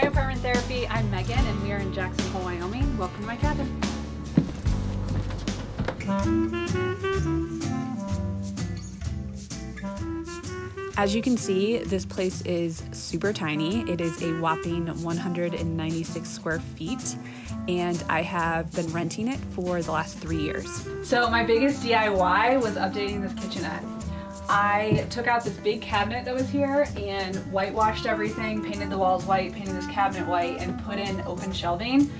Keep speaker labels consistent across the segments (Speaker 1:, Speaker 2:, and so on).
Speaker 1: Hi Apartment Therapy, I'm Megan and we are in Jackson Hole, Wyoming. Welcome to my cabin. As you can see, this place is super tiny. It is a whopping 196 square feet and I have been renting it for the last 3 years. So my biggest DIY was updating this kitchenette. I took out this big cabinet that was here and whitewashed everything, painted the walls white, painted this cabinet white, and put in open shelving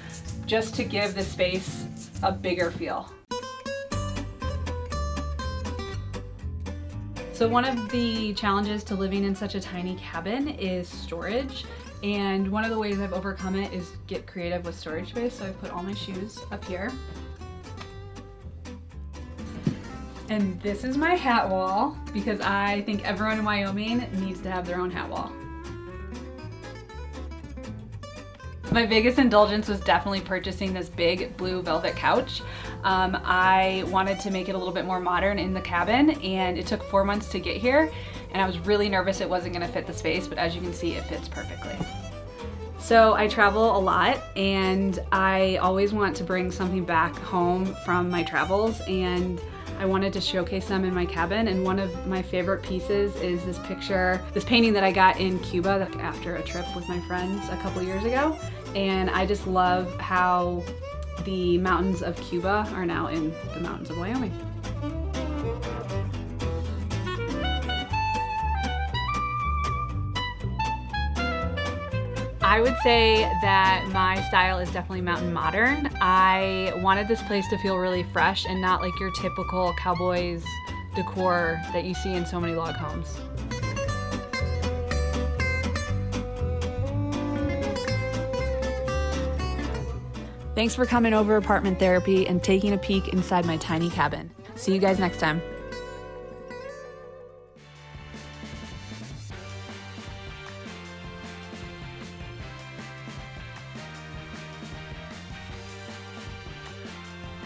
Speaker 1: just to give the space a bigger feel. So one of the challenges to living in such a tiny cabin is storage. And one of the ways I've overcome it is get creative with storage space. So I put all my shoes up here. And this is my hat wall because I think everyone in Wyoming needs to have their own hat wall. My biggest indulgence was definitely purchasing this big blue velvet couch. I wanted to make it a little bit more modern in the cabin and it took 4 months to get here and I was really nervous it wasn't gonna fit the space, but as you can see, it fits perfectly. So I travel a lot and I always want to bring something back home from my travels, and I wanted to showcase them in my cabin, and one of my favorite pieces is this picture, this painting that I got in Cuba after a trip with my friends a couple years ago. And I just love how the mountains of Cuba are now in the mountains of Wyoming. I would say that my style is definitely mountain modern. I wanted this place to feel really fresh and not like your typical cowboys decor that you see in so many log homes. Thanks for coming over Apartment Therapy and taking a peek inside my tiny cabin. See you guys next time.